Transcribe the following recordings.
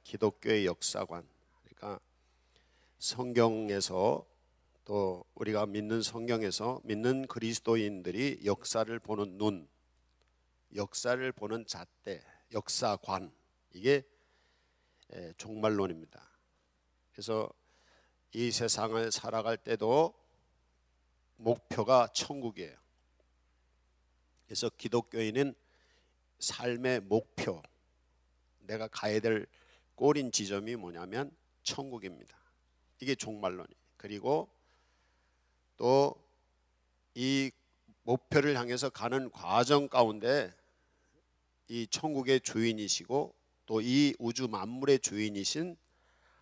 기독교의 역사관, 그러니까 성경에서 또 우리가 믿는 성경에서 믿는 그리스도인들이 역사를 보는 눈, 역사를 보는 잣대, 역사관, 이게 종말론입니다. 그래서 이 세상을 살아갈 때도 목표가 천국이에요. 그래서 기독교인은 삶의 목표, 내가 가야 될 꼬린 지점이 뭐냐면 천국입니다. 이게 종말론이에요. 그리고 또 이 목표를 향해서 가는 과정 가운데 이 천국의 주인이시고 또 이 우주 만물의 주인이신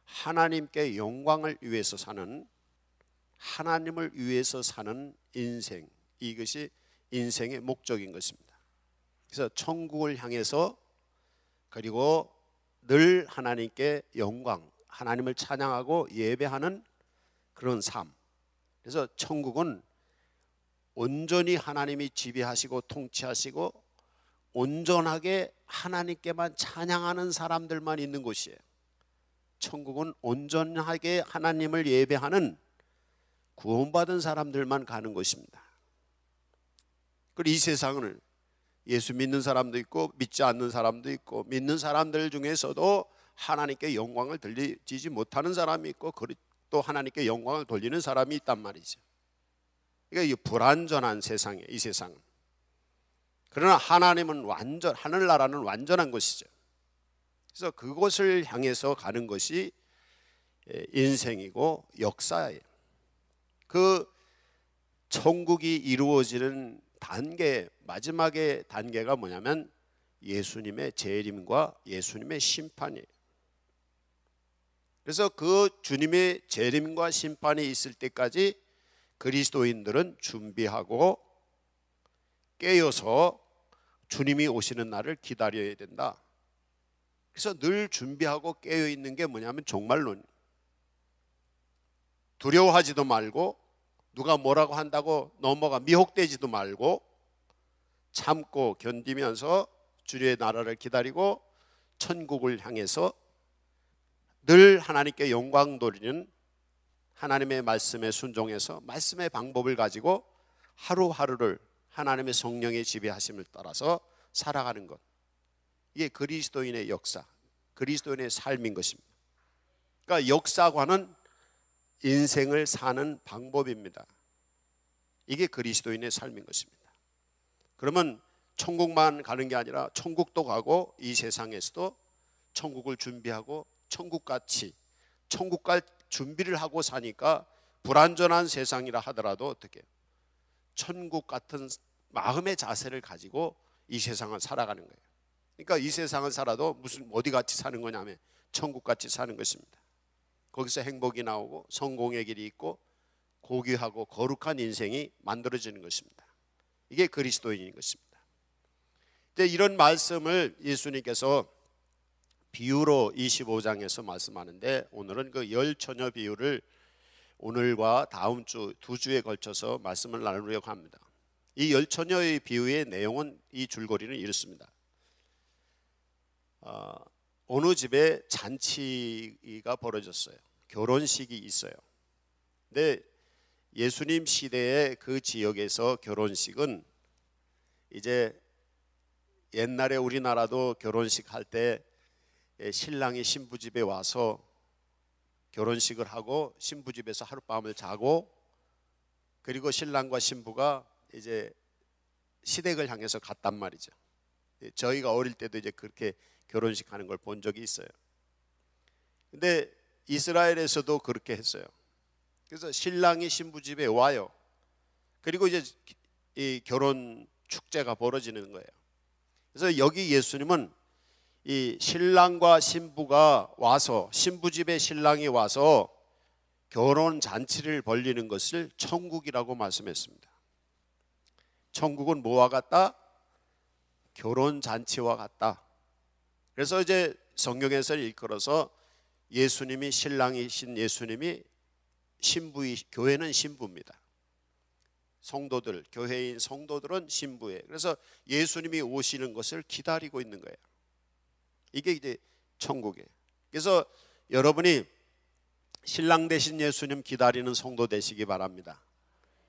하나님께 영광을 위해서 사는, 하나님을 위해서 사는 인생, 이것이 인생의 목적인 것입니다. 그래서 천국을 향해서, 그리고 늘 하나님께 영광, 하나님을 찬양하고 예배하는 그런 삶. 그래서 천국은 온전히 하나님이 지배하시고 통치하시고 온전하게 하나님께만 찬양하는 사람들만 있는 곳이에요. 천국은 온전하게 하나님을 예배하는 구원받은 사람들만 가는 곳입니다. 그리고 이 세상은 예수 믿는 사람도 있고 믿지 않는 사람도 있고, 믿는 사람들 중에서도 하나님께 영광을 돌리지 못하는 사람이 있고, 또 하나님께 영광을 돌리는 사람이 있단 말이죠. 그러니까 이 불완전한 세상이에요, 이 세상은. 그러나 하나님은 하늘나라는 완전한 것이죠. 그래서 그곳을 향해서 가는 것이 인생이고 역사예요. 그 천국이 이루어지는 단계, 마지막의 단계가 뭐냐면 예수님의 재림과 예수님의 심판이에요. 그래서 그 주님의 재림과 심판이 있을 때까지 그리스도인들은 준비하고 깨어서 주님이 오시는 날을 기다려야 된다. 그래서 늘 준비하고 깨어 있는 게 뭐냐면 종말론. 두려워하지도 말고, 누가 뭐라고 한다고 미혹되지도 말고, 참고 견디면서 주의 나라를 기다리고 천국을 향해서 늘 하나님께 영광 돌리는, 하나님의 말씀에 순종해서 말씀의 방법을 가지고 하루하루를 하나님의 성령의 지배하심을 따라서 살아가는 것, 이게 그리스도인의 역사, 그리스도인의 삶인 것입니다. 그러니까 역사관은 인생을 사는 방법입니다. 이게 그리스도인의 삶인 것입니다. 그러면 천국만 가는 게 아니라 천국도 가고, 이 세상에서도 천국을 준비하고 천국같이, 천국 갈 준비를 하고 사니까 불완전한 세상이라 하더라도 어떻게 천국 같은 마음의 자세를 가지고 이 세상을 살아가는 거예요. 그러니까 이 세상을 살아도 무슨 어디 같이 사는 거냐면 천국 같이 사는 것입니다. 거기서 행복이 나오고 성공의 길이 있고 고귀하고 거룩한 인생이 만들어지는 것입니다. 이게 그리스도인인 것입니다. 이제 이런 말씀을 예수님께서 비유로 25장에서 말씀하는데, 오늘은 그 열 처녀 비유를 오늘과 다음 주 두 주에 걸쳐서 말씀을 나누려고 합니다. 이 열 처녀의 비유의 내용은, 이 줄거리는 이렇습니다. 어느 집에 잔치가 벌어졌어요. 결혼식이 있어요. 근데 예수님 시대의 그 지역에서 결혼식은, 이제 옛날에 우리나라도 결혼식 할 때 신랑이 신부 집에 와서 결혼식을 하고 신부 집에서 하룻밤을 자고, 그리고 신랑과 신부가 이제 시댁을 향해서 갔단 말이죠. 저희가 어릴 때도 이제 그렇게 결혼식 하는 걸 본 적이 있어요. 근데 이스라엘에서도 그렇게 했어요. 그래서 신랑이 신부 집에 와요. 그리고 이제 이 결혼 축제가 벌어지는 거예요. 그래서 여기 예수님은 이 신랑과 신부가 와서, 신부 집에 신랑이 와서 결혼 잔치를 벌리는 것을 천국이라고 말씀했습니다. 천국은 뭐와 같다? 결혼 잔치와 같다. 그래서 이제 성경에서 일컬어서 예수님이 신랑이신 예수님이 교회는 신부입니다. 성도들, 교회인 성도들은 신부예요. 그래서 예수님이 오시는 것을 기다리고 있는 거예요. 이게 이제 천국이에요. 그래서 여러분이 신랑 되신 예수님 기다리는 성도 되시기 바랍니다.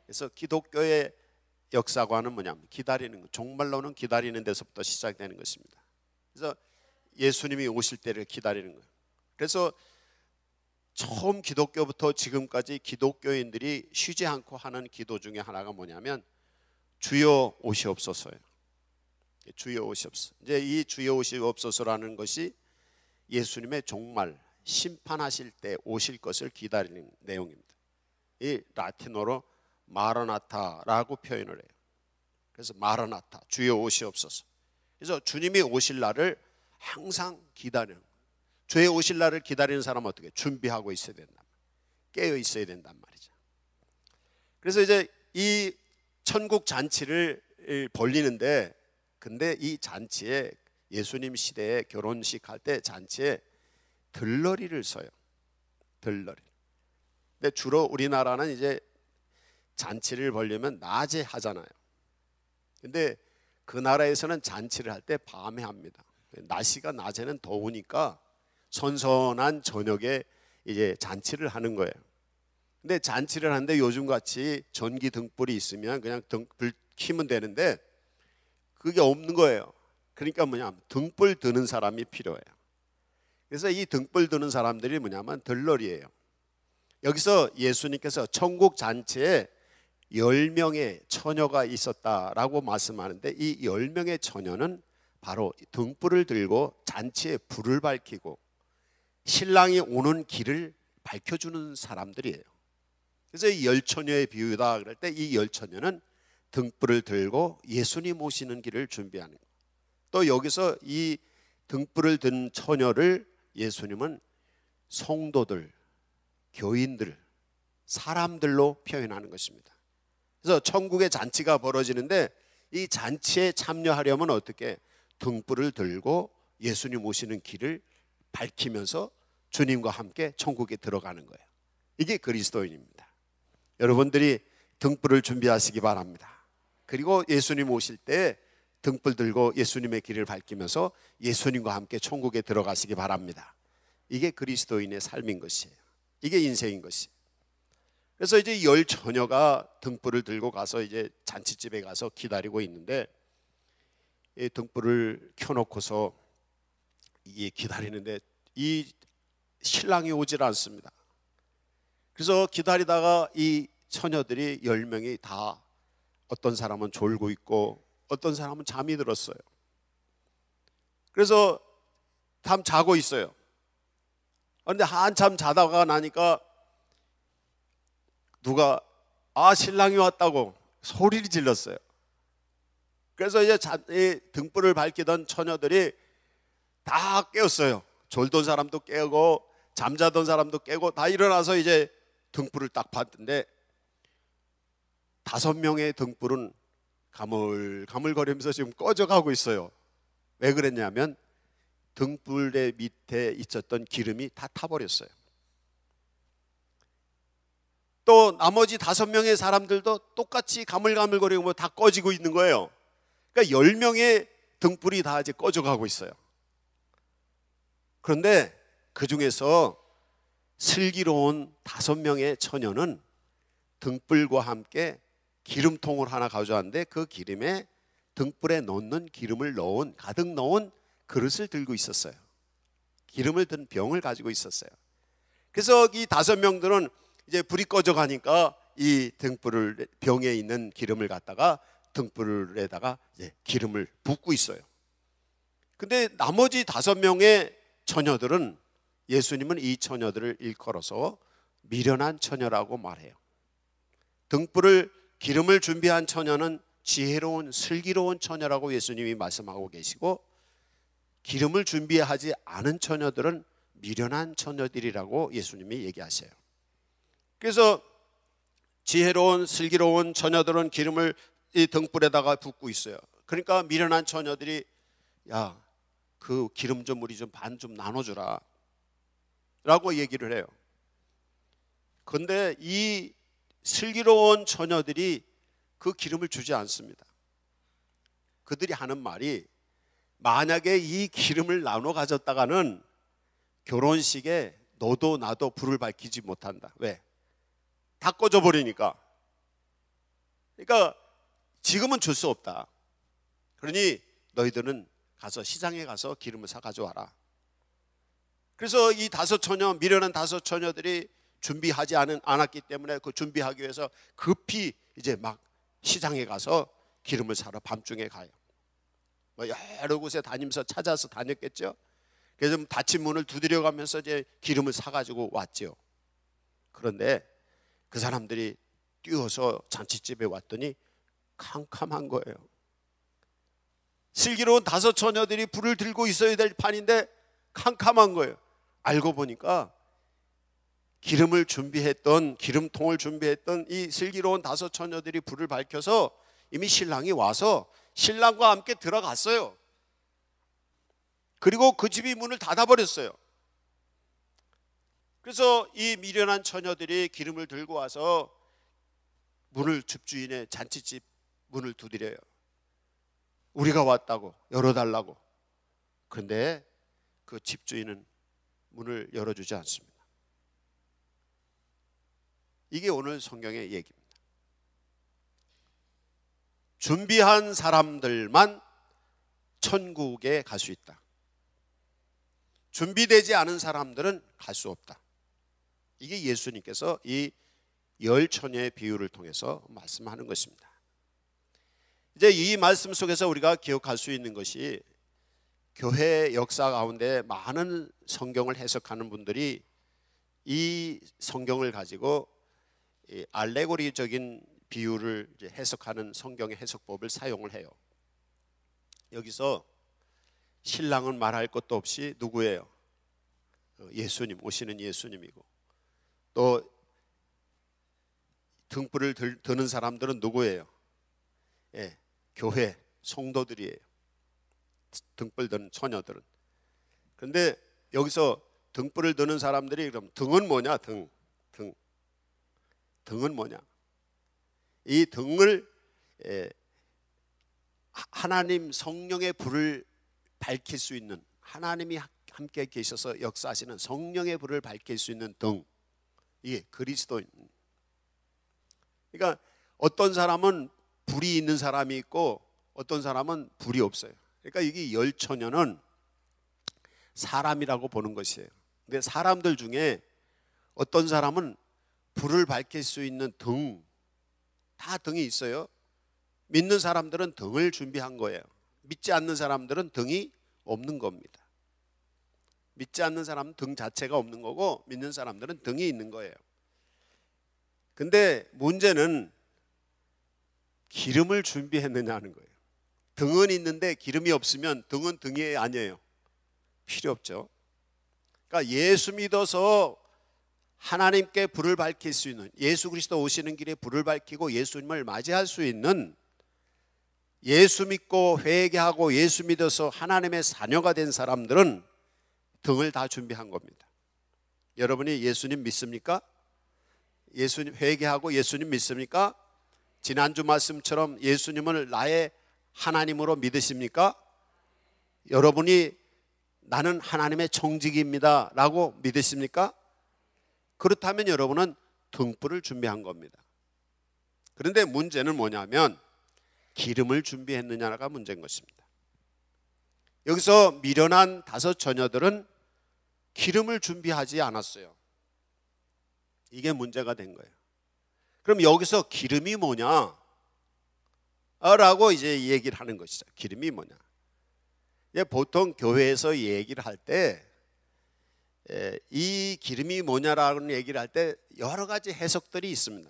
그래서 기독교의 역사관은 뭐냐면 기다리는 것, 정말로는 기다리는 데서부터 시작되는 것입니다. 그래서 예수님이 오실 때를 기다리는 거예요. 그래서 처음 기독교부터 지금까지 기독교인들이 쉬지 않고 하는 기도 중에 하나가 뭐냐면 주여 오시옵소서예요. 주여 오시옵소서. 이제 이 주여 오시옵소서라는 것이 예수님의 종말 심판하실 때 오실 것을 기다리는 내용입니다. 이 라틴어로 마라나타라고 표현을 해요. 그래서 마라나타, 주여 오시옵소서. 그래서 주님이 오실 날을 항상 기다리는 거예요. 주의 오실 날을 기다리는 사람은 어떻게 준비하고 있어야 된단 말이에요. 깨어 있어야 된단 말이죠. 그래서 이제 이 천국 잔치를 벌리는데, 근데 이 잔치에 예수님 시대에 결혼식 할 때 잔치에 들러리를 써요. 들러리. 근데 주로 우리나라는 이제 잔치를 벌리면 낮에 하잖아요. 근데 그 나라에서는 잔치를 할 때 밤에 합니다. 날씨가 낮에는 더우니까 선선한 저녁에 이제 잔치를 하는 거예요. 근데 잔치를 하는데 요즘 같이 전기 등불이 있으면 그냥 등불 켜면 되는데 그게 없는 거예요. 그러니까 뭐냐면 등불 드는 사람이 필요해요. 그래서 이 등불 드는 사람들이 뭐냐면 들러리예요. 여기서 예수님께서 천국 잔치에 10명의 처녀가 있었다라고 말씀하는데, 이 10명의 처녀는 바로 등불을 들고 잔치에 불을 밝히고 신랑이 오는 길을 밝혀주는 사람들이에요. 그래서 이 10처녀의 비유다 그럴 때 이 10처녀는 등불을 들고 예수님 오시는 길을 준비하는 거예요. 또 여기서 이 등불을 든 처녀를 예수님은 성도들, 교인들, 사람들로 표현하는 것입니다. 그래서 천국의 잔치가 벌어지는데 이 잔치에 참여하려면 어떻게 등불을 들고 예수님 오시는 길을 밝히면서 주님과 함께 천국에 들어가는 거예요. 이게 그리스도인입니다. 여러분들이 등불을 준비하시기 바랍니다. 그리고 예수님 오실 때 등불 들고 예수님의 길을 밝히면서 예수님과 함께 천국에 들어가시기 바랍니다. 이게 그리스도인의 삶인 것이에요. 이게 인생인 것이에요. 그래서 이제 10처녀가 등불을 들고 가서 이제 잔치집에 가서 기다리고 있는데, 이 등불을 켜놓고서 기다리는데 이 신랑이 오질 않습니다. 그래서 기다리다가 이 처녀들이 10명이 다 어떤 사람은 졸고 있고 어떤 사람은 잠이 들었어요. 그래서 잠 자고 있어요. 그런데 한참 자다가 나니까 누가 신랑이 왔다고 소리를 질렀어요. 그래서 이제 등불을 밝히던 처녀들이 다 깨었어요. 졸던 사람도 깨고 잠자던 사람도 깨고 다 일어나서 이제 등불을 딱 봤는데 5명의 등불은 가물가물거리면서 지금 꺼져가고 있어요. 왜 그랬냐면 등불의 밑에 있었던 기름이 다 타버렸어요. 또 나머지 5명의 사람들도 똑같이 가물가물거리고 다 꺼지고 있는 거예요. 그러니까 10명의 등불이 다 이제 꺼져가고 있어요. 그런데 그 중에서 슬기로운 5명의 처녀는 등불과 함께 기름통을 하나 가져왔는데 그 기름에 등불에 넣는 기름을 가득 넣은 그릇을 들고 있었어요. 기름을 든 병을 가지고 있었어요. 그래서 이 5명들은 이제 불이 꺼져 가니까 이 등불을 병에 있는 기름을 갖다가 등불에다가 이제 기름을 붓고 있어요. 근데 나머지 5명의 처녀들은 예수님은 이 처녀들을 일컬어서 미련한 처녀라고 말해요. 기름을 준비한 처녀는 지혜로운 슬기로운 처녀라고 예수님이 말씀하고 계시고, 기름을 준비하지 않은 처녀들은 미련한 처녀들이라고 예수님이 얘기하세요. 그래서 지혜로운 슬기로운 처녀들은 기름을 이 등불에다가 붓고 있어요. 그러니까 미련한 처녀들이 야, 그 기름 좀 우리 좀 반 좀 나눠주라 라고 얘기를 해요. 그런데 이 슬기로운 처녀들이 그 기름을 주지 않습니다. 그들이 하는 말이 만약에 이 기름을 나눠 가졌다가는 결혼식에 너도 나도 불을 밝히지 못한다. 왜? 다 꺼져 버리니까. 그러니까 지금은 줄 수 없다. 그러니 너희들은 가서 시장에 가서 기름을 사 가져와라. 그래서 이 다섯 처녀, 미련한 다섯 처녀들이 준비하지 않았기 때문에 그 준비하기 위해서 급히 이제 막 시장에 가서 기름을 사러 밤중에 가요. 뭐 여러 곳에 다니면서 찾아서 다녔겠죠. 그래서 닫힌 문을 두드려 가면서 이제 기름을 사가지고 왔죠. 그런데 그 사람들이 뛰어서 잔치집에 왔더니 캄캄한 거예요. 슬기로운 다섯 처녀들이 불을 들고 있어야 될 판인데 캄캄한 거예요. 알고 보니까 기름을 준비했던, 기름통을 준비했던 이 슬기로운 다섯 처녀들이 불을 밝혀서 이미 신랑이 와서 신랑과 함께 들어갔어요. 그리고 그 집이 문을 닫아버렸어요. 그래서 이 미련한 처녀들이 기름을 들고 와서 문을, 집주인의 잔치집 문을 두드려요. 우리가 왔다고, 열어달라고. 그런데 그 집주인은 문을 열어주지 않습니다. 이게 오늘 성경의 얘기입니다. 준비한 사람들만 천국에 갈 수 있다. 준비되지 않은 사람들은 갈 수 없다. 이게 예수님께서 이 열 처녀의 비유를 통해서 말씀하는 것입니다. 이제 이 말씀 속에서 우리가 기억할 수 있는 것이, 교회 역사 가운데 많은 성경을 해석하는 분들이 이 성경을 가지고 알레고리적인 비유를 이제 해석하는 성경의 해석법을 사용을 해요. 여기서 신랑은 말할 것도 없이 누구예요? 예수님, 오시는 예수님이고, 또 등불을 드는 사람들은 누구예요? 예, 교회 성도들이에요. 등불 드는 처녀들은. 그런데 여기서 등불을 드는 사람들이, 그럼 등은 뭐냐? 등은 뭐냐? 이 등을 하나님 성령의 불을 밝힐 수 있는, 하나님이 함께 계셔서 역사하시는 성령의 불을 밝힐 수 있는 등, 이게 그리스도인. 그러니까 어떤 사람은 불이 있는 사람이 있고 어떤 사람은 불이 없어요. 그러니까 이게 열 처녀는 사람이라고 보는 것이에요. 근데 사람들 중에 어떤 사람은 불을 밝힐 수 있는 등, 다 등이 있어요. 믿는 사람들은 등을 준비한 거예요. 믿지 않는 사람들은 등이 없는 겁니다. 믿지 않는 사람은 등 자체가 없는 거고, 믿는 사람들은 등이 있는 거예요. 근데 문제는 기름을 준비했느냐는 거예요. 등은 있는데 기름이 없으면 등은 등이 아니에요. 필요 없죠. 그러니까 예수 믿어서 하나님께 불을 밝힐 수 있는, 예수 그리스도 오시는 길에 불을 밝히고 예수님을 맞이할 수 있는, 예수 믿고 회개하고 예수 믿어서 하나님의 자녀가 된 사람들은 등을 다 준비한 겁니다. 여러분이 예수님 믿습니까? 예수님 회개하고 예수님 믿습니까? 지난주 말씀처럼 예수님을 나의 하나님으로 믿으십니까? 여러분이 나는 하나님의 청지기입니다 라고 믿으십니까? 그렇다면 여러분은 등불을 준비한 겁니다. 그런데 문제는 뭐냐면 기름을 준비했느냐가 문제인 것입니다. 여기서 미련한 다섯 처녀들은 기름을 준비하지 않았어요. 이게 문제가 된 거예요. 그럼 여기서 기름이 뭐냐? 라고 이제 얘기를 하는 것이죠. 기름이 뭐냐? 보통 교회에서 얘기를 할 때 이 기름이 뭐냐라는 얘기를 할 때 여러 가지 해석들이 있습니다.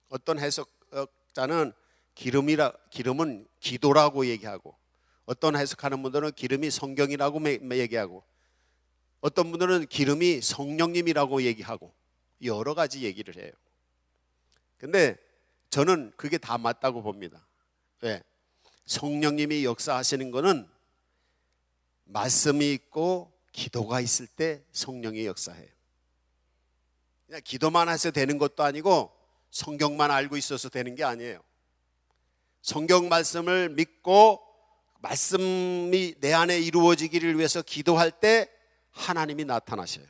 어떤 해석자는 기름은 기도라고 얘기하고, 어떤 해석하는 분들은 기름이 성경이라고 얘기하고, 어떤 분들은 기름이 성령님이라고 얘기하고, 여러 가지 얘기를 해요. 근데 저는 그게 다 맞다고 봅니다. 왜? 성령님이 역사하시는 거는 말씀이 있고 기도가 있을 때 성령이 역사해요. 그냥 기도만 해서 되는 것도 아니고 성경만 알고 있어서 되는 게 아니에요. 성경 말씀을 믿고 말씀이 내 안에 이루어지기를 위해서 기도할 때 하나님이 나타나셔요.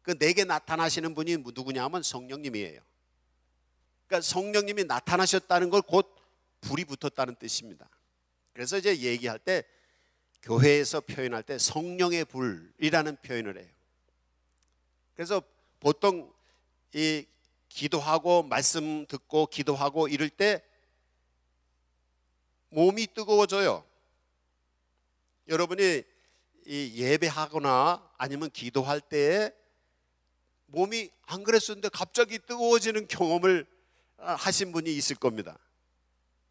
그 내게 나타나시는 분이 누구냐 하면 성령님이에요. 그러니까 성령님이 나타나셨다는 걸 곧 불이 붙었다는 뜻입니다. 그래서 이제 얘기할 때, 교회에서 표현할 때 성령의 불이라는 표현을 해요. 그래서 보통 이 기도하고 말씀 듣고 기도하고 이럴 때 몸이 뜨거워져요. 여러분이 이 예배하거나 아니면 기도할 때에 몸이 안 그랬었는데 갑자기 뜨거워지는 경험을 하신 분이 있을 겁니다.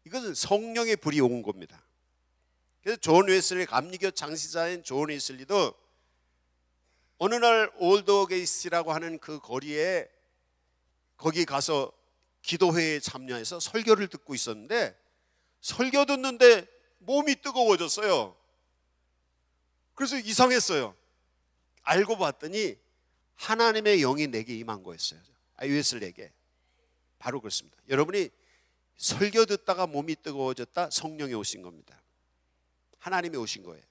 이것은 성령의 불이 온 겁니다. 그래서 존 웨슬리, 감리교 창시자인 존 웨슬리도 어느 날 올드게이스라고 하는 그 거리에 거기 가서 기도회에 참여해서 설교를 듣고 있었는데, 설교 듣는데 몸이 뜨거워졌어요. 그래서 이상했어요. 알고 봤더니 하나님의 영이 내게 임한 거였어요. 웨슬리에게. 바로 그렇습니다. 여러분이 설교 듣다가 몸이 뜨거워졌다, 성령이 오신 겁니다. 하나님이 오신 거예요.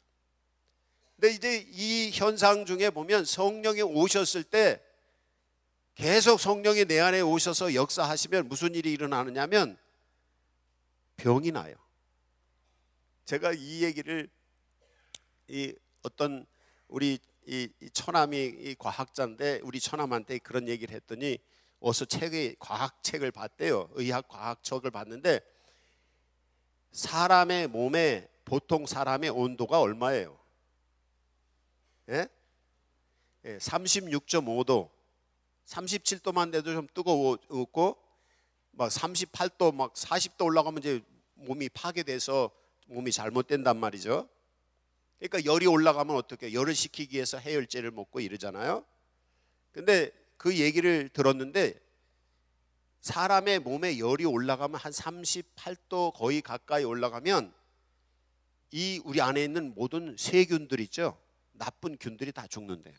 근데 이제 이 현상 중에 보면 성령이 오셨을 때 계속 성령이 내 안에 오셔서 역사하시면 무슨 일이 일어나느냐면 병이 나요. 제가 이 얘기를 어떤 우리 이 처남이 이 과학자인데 우리 처남한테 그런 얘기를 했더니 어서 과학책을 봤대요. 의학 과학책을 봤는데 사람의 몸에 보통 사람의 온도가 얼마예요? 36.5도, 37도만 돼도 좀 뜨거웠고 막 38도, 막 40도 올라가면 이제 몸이 파괴돼서 몸이 잘못된단 말이죠. 그러니까 열이 올라가면 어떻게? 열을 식히기 위해서 해열제를 먹고 이러잖아요. 근데 그 얘기를 들었는데 사람의 몸에 열이 올라가면 한 38도 거의 가까이 올라가면 이 우리 안에 있는 모든 세균들 있죠, 나쁜 균들이 다 죽는데요.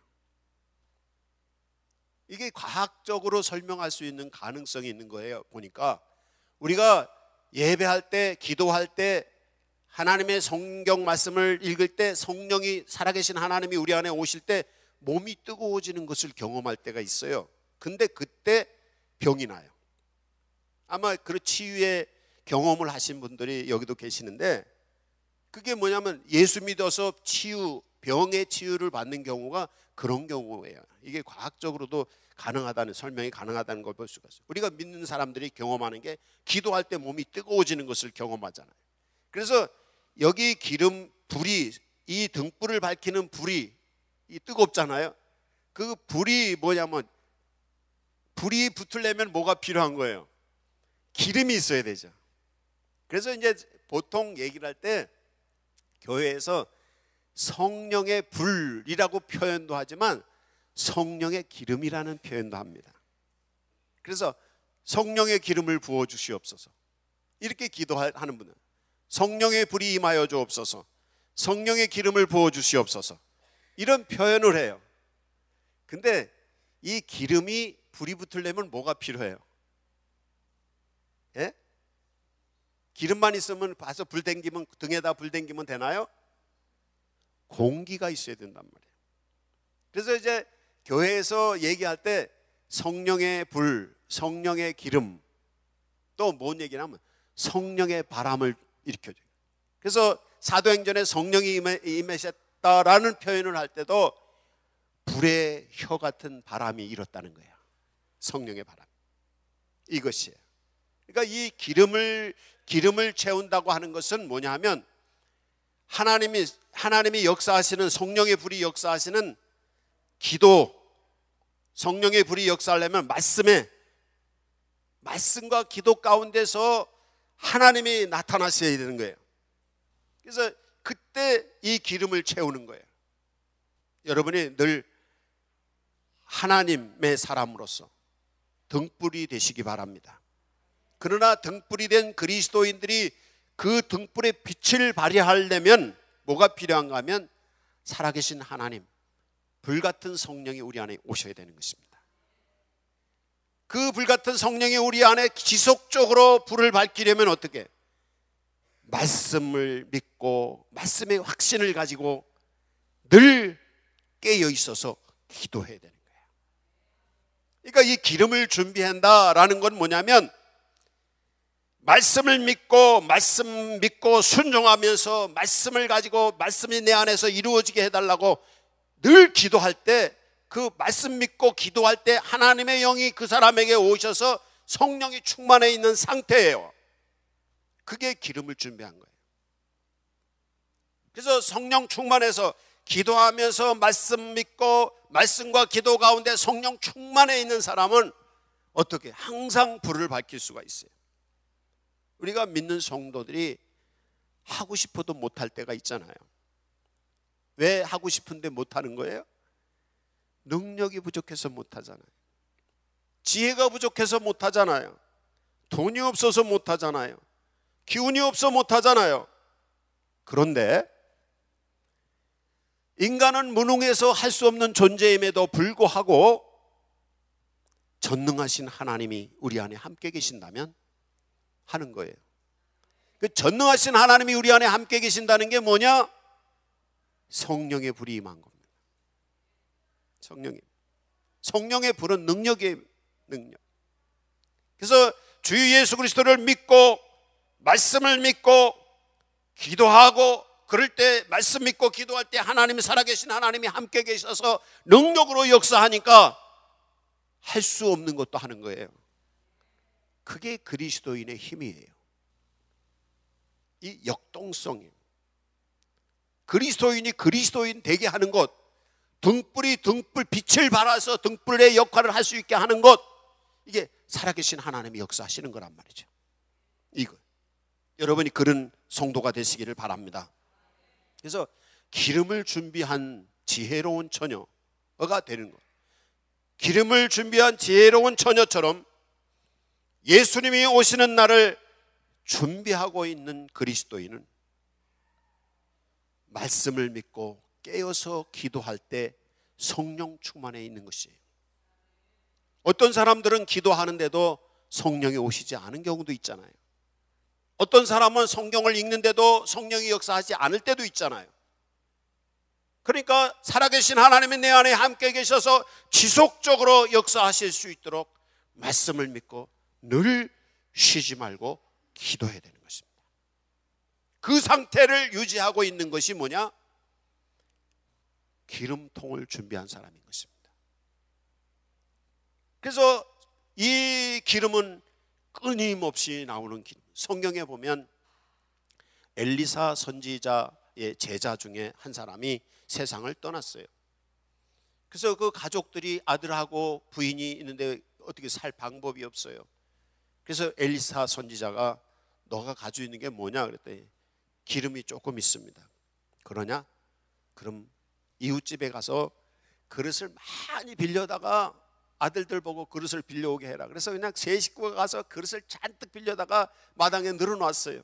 이게 과학적으로 설명할 수 있는 가능성이 있는 거예요. 보니까 우리가 예배할 때, 기도할 때, 하나님의 성경 말씀을 읽을 때 성령이, 살아계신 하나님이 우리 안에 오실 때 몸이 뜨거워지는 것을 경험할 때가 있어요. 근데 그때 병이 나요. 아마 그 치유의 경험을 하신 분들이 여기도 계시는데, 그게 뭐냐면 예수 믿어서 병의 치유를 받는 경우가 그런 경우예요. 이게 과학적으로도 가능하다는, 설명이 가능하다는 걸 볼 수가 있어요. 우리가 믿는 사람들이 경험하는 게 기도할 때 몸이 뜨거워지는 것을 경험하잖아요. 그래서 여기 기름, 불이, 이 등불을 밝히는 불이 뜨겁잖아요. 그 불이 뭐냐면, 불이 붙으려면 뭐가 필요한 거예요? 기름이 있어야 되죠. 그래서 이제 보통 얘기를 할 때 교회에서 성령의 불이라고 표현도 하지만 성령의 기름이라는 표현도 합니다. 그래서 성령의 기름을 부어 주시옵소서, 이렇게 기도하는 분은 성령의 불이 임하여 주옵소서, 성령의 기름을 부어 주시옵소서, 이런 표현을 해요. 근데 이 기름이, 불이 붙으려면 뭐가 필요해요? 예? 기름만 있으면 봐서 불 댕기면, 등에다 불 댕기면 되나요? 공기가 있어야 된단 말이에요. 그래서 이제 교회에서 얘기할 때 성령의 불, 성령의 기름, 또 뭔 얘기냐면 성령의 바람을 일으켜줘요. 그래서 사도행전에 성령이 임하셨다라는 표현을 할 때도 불의 혀 같은 바람이 일었다는 거예요. 성령의 바람, 이것이에요. 그러니까 이 기름을 채운다고 하는 것은 뭐냐 하면 하나님이 역사하시는, 성령의 불이 역사하시는 기도, 성령의 불이 역사하려면 말씀과 기도 가운데서 하나님이 나타나셔야 되는 거예요. 그래서 그때 이 기름을 채우는 거예요. 여러분이 늘 하나님의 사람으로서 등불이 되시기 바랍니다. 그러나 등불이 된 그리스도인들이 그 등불의 빛을 발휘하려면 뭐가 필요한가 하면 살아계신 하나님, 불같은 성령이 우리 안에 오셔야 되는 것입니다. 그 불같은 성령이 우리 안에 지속적으로 불을 밝히려면 어떻게? 말씀을 믿고 말씀의 확신을 가지고 늘 깨어 있어서 기도해야 되는 거예요. 그러니까 이 기름을 준비한다라는 건 뭐냐면 말씀을 믿고 말씀 믿고 순종하면서 말씀을 가지고 말씀이 내 안에서 이루어지게 해달라고 늘 기도할 때, 그 말씀 믿고 기도할 때 하나님의 영이 그 사람에게 오셔서 성령이 충만해 있는 상태예요. 그게 기름을 준비한 거예요. 그래서 성령 충만해서 기도하면서 말씀 믿고 말씀과 기도 가운데 성령 충만해 있는 사람은 어떻게 항상 불을 밝힐 수가 있어요. 우리가 믿는 성도들이 하고 싶어도 못할 때가 있잖아요. 왜 하고 싶은데 못하는 거예요? 능력이 부족해서 못하잖아요. 지혜가 부족해서 못하잖아요. 돈이 없어서 못하잖아요. 기운이 없어 못하잖아요. 그런데 인간은 무능해서 할 수 없는 존재임에도 불구하고 전능하신 하나님이 우리 안에 함께 계신다면 하는 거예요. 그 전능하신 하나님이 우리 안에 함께 계신다는 게 뭐냐? 성령의 불이 임한 겁니다. 성령의 불은 능력의 능력. 그래서 주 예수 그리스도를 믿고 말씀을 믿고 기도하고 그럴 때, 말씀 믿고 기도할 때 하나님이 살아계신 하나님이 함께 계셔서 능력으로 역사하니까 할 수 없는 것도 하는 거예요. 그게 그리스도인의 힘이에요. 이 역동성이에요. 그리스도인이 그리스도인 되게 하는 것, 등불이 등불 빛을 발하서 등불의 역할을 할 수 있게 하는 것, 이게 살아계신 하나님이 역사하시는 거란 말이죠. 이거 여러분이 그런 성도가 되시기를 바랍니다. 그래서 기름을 준비한 지혜로운 처녀가 되는 것, 기름을 준비한 지혜로운 처녀처럼 예수님이 오시는 날을 준비하고 있는 그리스도인은 말씀을 믿고 깨어서 기도할 때 성령 충만해 있는 것이에요. 어떤 사람들은 기도하는데도 성령이 오시지 않은 경우도 있잖아요. 어떤 사람은 성경을 읽는데도 성령이 역사하지 않을 때도 있잖아요. 그러니까 살아계신 하나님이 내 안에 함께 계셔서 지속적으로 역사하실 수 있도록 말씀을 믿고 늘 쉬지 말고 기도해야 되는 것입니다. 그 상태를 유지하고 있는 것이 뭐냐? 기름통을 준비한 사람인 것입니다. 그래서 이 기름은 끊임없이 나오는 기름. 성경에 보면 엘리사 선지자의 제자 중에 한 사람이 세상을 떠났어요. 그래서 그 가족들이 아들하고 부인이 있는데 어떻게 살 방법이 없어요. 그래서 엘리사 선지자가 너가 가지고 있는 게 뭐냐 그랬더니 기름이 조금 있습니다. 그러냐? 그럼 이웃집에 가서 그릇을 많이 빌려다가 아들들 보고 그릇을 빌려오게 해라. 그래서 그냥 세 식구가 가서 그릇을 잔뜩 빌려다가 마당에 늘어놨어요.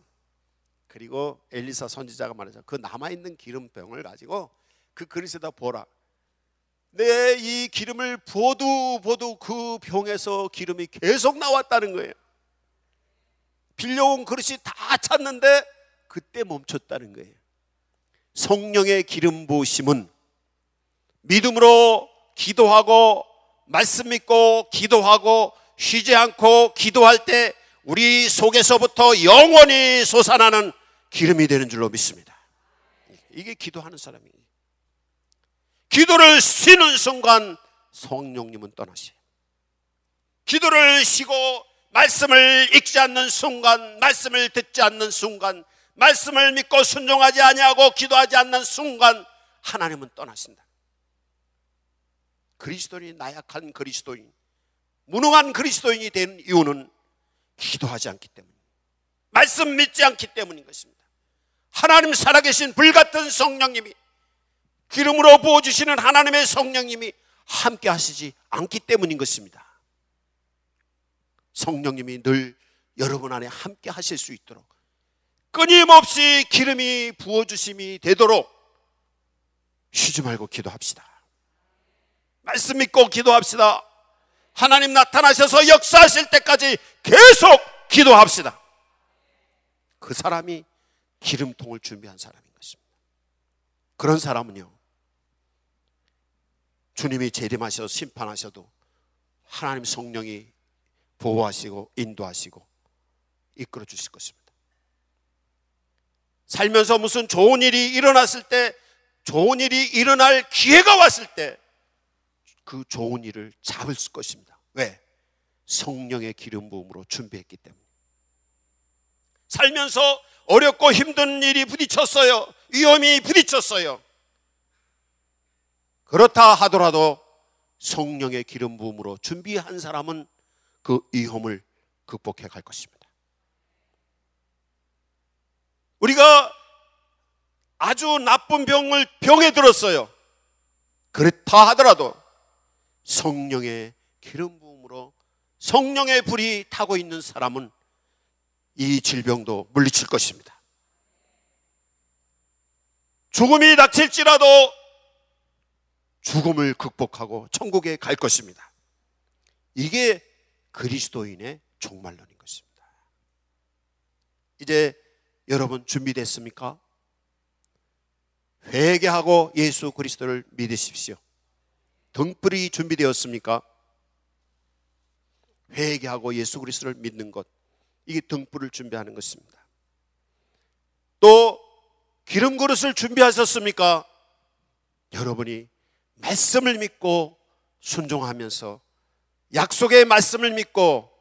그리고 엘리사 선지자가 말하자, 그 남아있는 기름병을 가지고 그 그릇에다 부어라. 내 이 기름을 부어도 그 병에서 기름이 계속 나왔다는 거예요. 빌려온 그릇이 다 찼는데 그때 멈췄다는 거예요. 성령의 기름 부으심은 믿음으로 기도하고 말씀 믿고 기도하고 쉬지 않고 기도할 때 우리 속에서부터 영원히 솟아나는 기름이 되는 줄로 믿습니다. 이게 기도하는 사람이에요. 기도를 쉬는 순간 성령님은 떠나셔요. 기도를 쉬고 말씀을 읽지 않는 순간, 말씀을 듣지 않는 순간, 말씀을 믿고 순종하지 아니하고 기도하지 않는 순간 하나님은 떠나신다. 그리스도인이 나약한 그리스도인, 무능한 그리스도인이 된 이유는 기도하지 않기 때문, 말씀 믿지 않기 때문인 것입니다. 하나님 살아계신 불같은 성령님이, 기름으로 부어주시는 하나님의 성령님이 함께 하시지 않기 때문인 것입니다. 성령님이 늘 여러분 안에 함께 하실 수 있도록 끊임없이 기름이 부어주심이 되도록 쉬지 말고 기도합시다. 말씀 믿고 기도합시다. 하나님 나타나셔서 역사하실 때까지 계속 기도합시다. 그 사람이 기름통을 준비한 사람인 것입니다. 그런 사람은요, 주님이 재림하셔서 심판하셔도 하나님 성령이 보호하시고 인도하시고 이끌어 주실 것입니다. 살면서 무슨 좋은 일이 일어났을 때, 좋은 일이 일어날 기회가 왔을 때 그 좋은 일을 잡을 것입니다. 왜? 성령의 기름 부음으로 준비했기 때문에. 살면서 어렵고 힘든 일이 부딪혔어요. 위험이 부딪혔어요. 그렇다 하더라도 성령의 기름 부음으로 준비한 사람은 그 위험을 극복해 갈 것입니다. 우리가 아주 나쁜 병에 들었어요. 그렇다 하더라도 성령의 기름 부음으로 성령의 불이 타고 있는 사람은 이 질병도 물리칠 것입니다. 죽음이 닥칠지라도 죽음을 극복하고 천국에 갈 것입니다. 이게 그리스도인의 종말론인 것입니다. 이제 여러분 준비됐습니까? 회개하고 예수 그리스도를 믿으십시오. 등불이 준비되었습니까? 회개하고 예수 그리스도를 믿는 것, 이게 등불을 준비하는 것입니다. 또 기름 그릇을 준비하셨습니까? 여러분이 말씀을 믿고 순종하면서 약속의 말씀을 믿고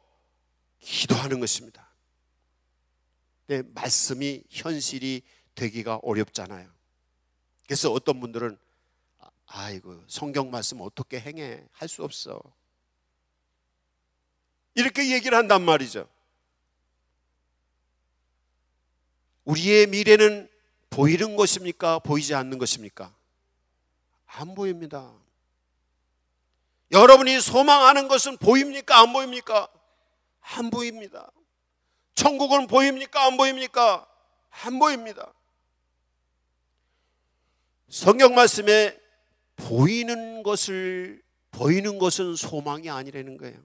기도하는 것입니다. 근데 말씀이 현실이 되기가 어렵잖아요. 그래서 어떤 분들은 아이고 성경 말씀 어떻게 행해? 할 수 없어. 이렇게 얘기를 한단 말이죠. 우리의 미래는 보이는 것입니까? 보이지 않는 것입니까? 안 보입니다. 여러분이 소망하는 것은 보입니까? 안 보입니까? 안 보입니다. 천국은 보입니까? 안 보입니까? 안 보입니다. 성경 말씀에 보이는 것은 소망이 아니라는 거예요.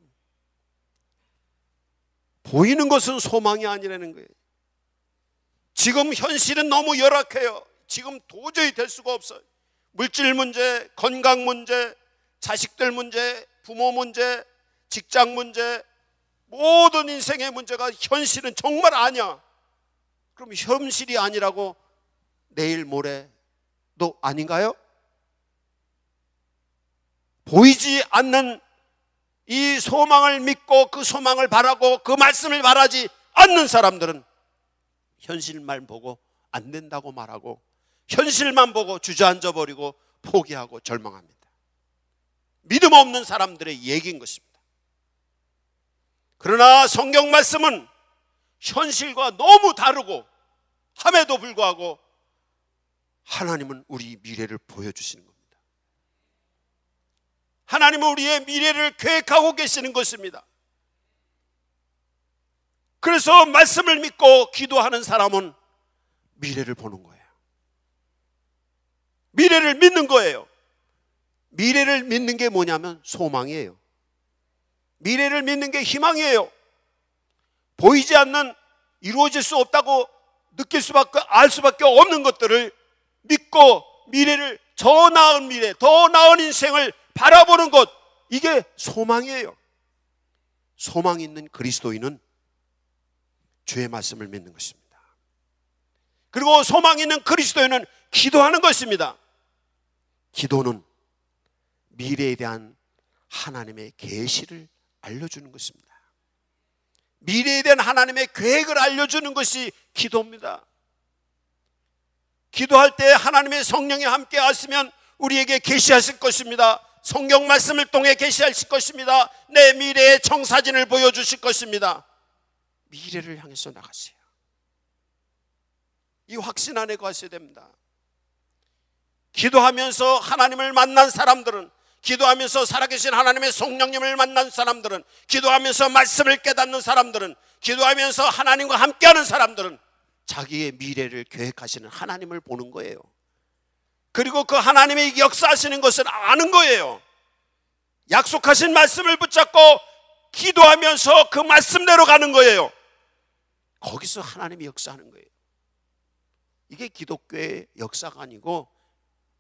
보이는 것은 소망이 아니라는 거예요. 지금 현실은 너무 열악해요. 지금 도저히 될 수가 없어요. 물질 문제, 건강 문제, 자식들 문제, 부모 문제, 직장 문제, 모든 인생의 문제가 현실은 정말 아니야. 그럼 현실이 아니라고 내일 모레도 아닌가요? 보이지 않는 이 소망을 믿고 그 소망을 바라고 그 말씀을 바라지 않는 사람들은 현실만 보고 안 된다고 말하고 현실만 보고 주저앉아 버리고 포기하고 절망합니다. 믿음 없는 사람들의 얘기인 것입니다. 그러나 성경 말씀은 현실과 너무 다르고 함에도 불구하고 하나님은 우리 미래를 보여주시는 겁니다. 하나님은 우리의 미래를 계획하고 계시는 것입니다. 그래서 말씀을 믿고 기도하는 사람은 미래를 보는 거예요. 미래를 믿는 거예요. 미래를 믿는 게 뭐냐면 소망이에요. 미래를 믿는 게 희망이에요. 보이지 않는 이루어질 수 없다고 느낄 수밖에 알 수밖에 없는 것들을 믿고 미래를 더 나은 미래, 더 나은 인생을 바라보는 것, 이게 소망이에요. 소망 있는 그리스도인은 주의 말씀을 믿는 것입니다. 그리고 소망 있는 그리스도인은 기도하는 것입니다. 기도는 미래에 대한 하나님의 계시를 알려주는 것입니다. 미래에 대한 하나님의 계획을 알려주는 것이 기도입니다. 기도할 때 하나님의 성령이 함께 하시면 우리에게 계시하실 것입니다. 성경 말씀을 통해 계시하실 것입니다. 내 미래의 청사진을 보여주실 것입니다. 미래를 향해서 나가세요. 이 확신 안에 가셔야 됩니다. 기도하면서 하나님을 만난 사람들은, 기도하면서 살아계신 하나님의 성령님을 만난 사람들은, 기도하면서 말씀을 깨닫는 사람들은, 기도하면서 하나님과 함께하는 사람들은 자기의 미래를 계획하시는 하나님을 보는 거예요. 그리고 그 하나님의 역사하시는 것을 아는 거예요. 약속하신 말씀을 붙잡고 기도하면서 그 말씀대로 가는 거예요. 거기서 하나님이 역사하는 거예요. 이게 기독교의 역사가 아니고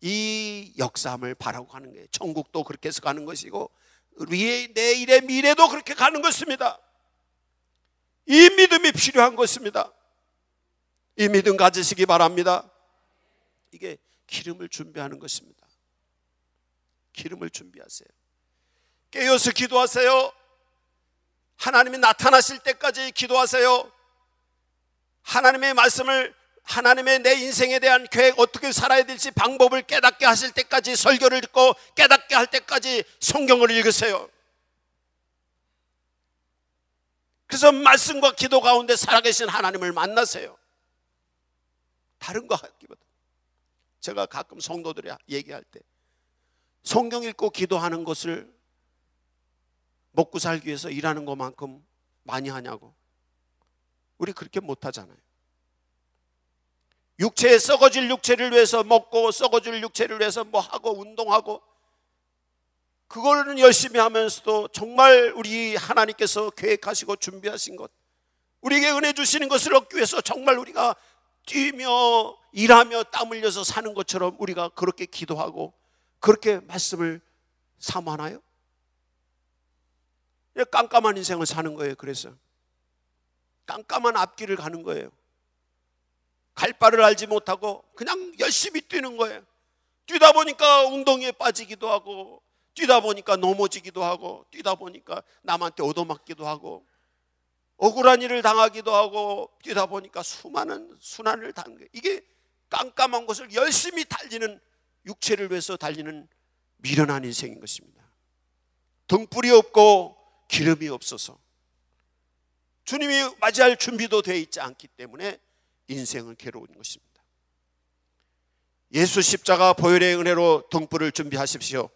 이 역사함을 바라고 가는 거예요. 천국도 그렇게 해서 가는 것이고 우리의 내일의 미래도 그렇게 가는 것입니다. 이 믿음이 필요한 것입니다. 이 믿음 가지시기 바랍니다. 이게 기름을 준비하는 것입니다. 기름을 준비하세요. 깨어서 기도하세요. 하나님이 나타나실 때까지 기도하세요. 하나님의 말씀을, 하나님의 내 인생에 대한 계획, 어떻게 살아야 될지 방법을 깨닫게 하실 때까지, 설교를 듣고 깨닫게 할 때까지 성경을 읽으세요. 그래서 말씀과 기도 가운데 살아계신 하나님을 만나세요. 다른 거 하기보다. 제가 가끔 성도들이 얘기할 때 성경 읽고 기도하는 것을 먹고 살기 위해서 일하는 것만큼 많이 하냐고. 우리 그렇게 못하잖아요. 육체에 썩어질 육체를 위해서 먹고 썩어질 육체를 위해서 뭐 하고 운동하고, 그거는 열심히 하면서도 정말 우리 하나님께서 계획하시고 준비하신 것, 우리에게 은혜 주시는 것을 얻기 위해서 정말 우리가 뛰며 일하며 땀 흘려서 사는 것처럼 우리가 그렇게 기도하고 그렇게 말씀을 사모하나요? 깜깜한 인생을 사는 거예요. 그래서 깜깜한 앞길을 가는 거예요. 갈 바를 알지 못하고 그냥 열심히 뛰는 거예요. 뛰다 보니까 웅덩이에 빠지기도 하고, 뛰다 보니까 넘어지기도 하고, 뛰다 보니까 남한테 얻어맞기도 하고, 억울한 일을 당하기도 하고, 뛰다 보니까 수많은 순환을 당한 거예요. 이게 깜깜한 곳을 열심히 달리는, 육체를 위해서 달리는 미련한 인생인 것입니다. 등불이 없고 기름이 없어서 주님이 맞이할 준비도 되어 있지 않기 때문에 인생은 괴로운 것입니다. 예수 십자가 보혈의 은혜로 등불을 준비하십시오.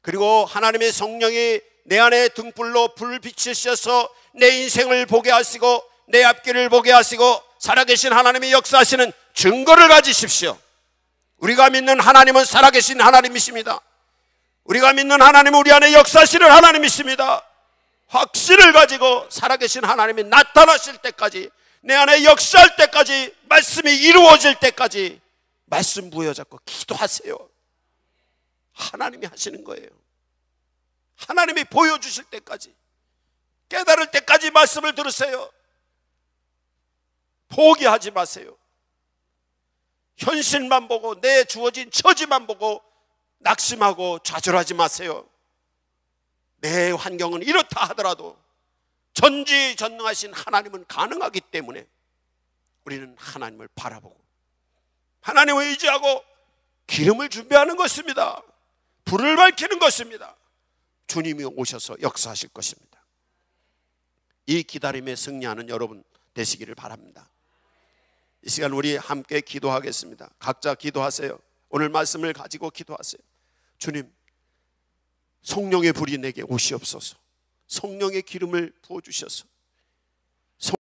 그리고 하나님의 성령이 내 안에 등불로 불을 비추셔서 내 인생을 보게 하시고 내 앞길을 보게 하시고 살아계신 하나님의 역사하시는 증거를 가지십시오. 우리가 믿는 하나님은 살아계신 하나님이십니다. 우리가 믿는 하나님은 우리 안에 역사하시는 하나님이십니다. 확신을 가지고 살아계신 하나님이 나타나실 때까지, 내 안에 역사할 때까지, 말씀이 이루어질 때까지 말씀 부여잡고 기도하세요. 하나님이 하시는 거예요. 하나님이 보여주실 때까지, 깨달을 때까지 말씀을 들으세요. 포기하지 마세요. 현실만 보고 내 주어진 처지만 보고 낙심하고 좌절하지 마세요. 내 환경은 이렇다 하더라도 전지전능하신 하나님은 가능하기 때문에 우리는 하나님을 바라보고 하나님을 의지하고 기름을 준비하는 것입니다. 불을 밝히는 것입니다. 주님이 오셔서 역사하실 것입니다. 이 기다림에 승리하는 여러분 되시기를 바랍니다. 이 시간 우리 함께 기도하겠습니다. 각자 기도하세요. 오늘 말씀을 가지고 기도하세요. 주님, 성령의 불이 내게 오시옵소서. 성령의 기름을 부어주셔서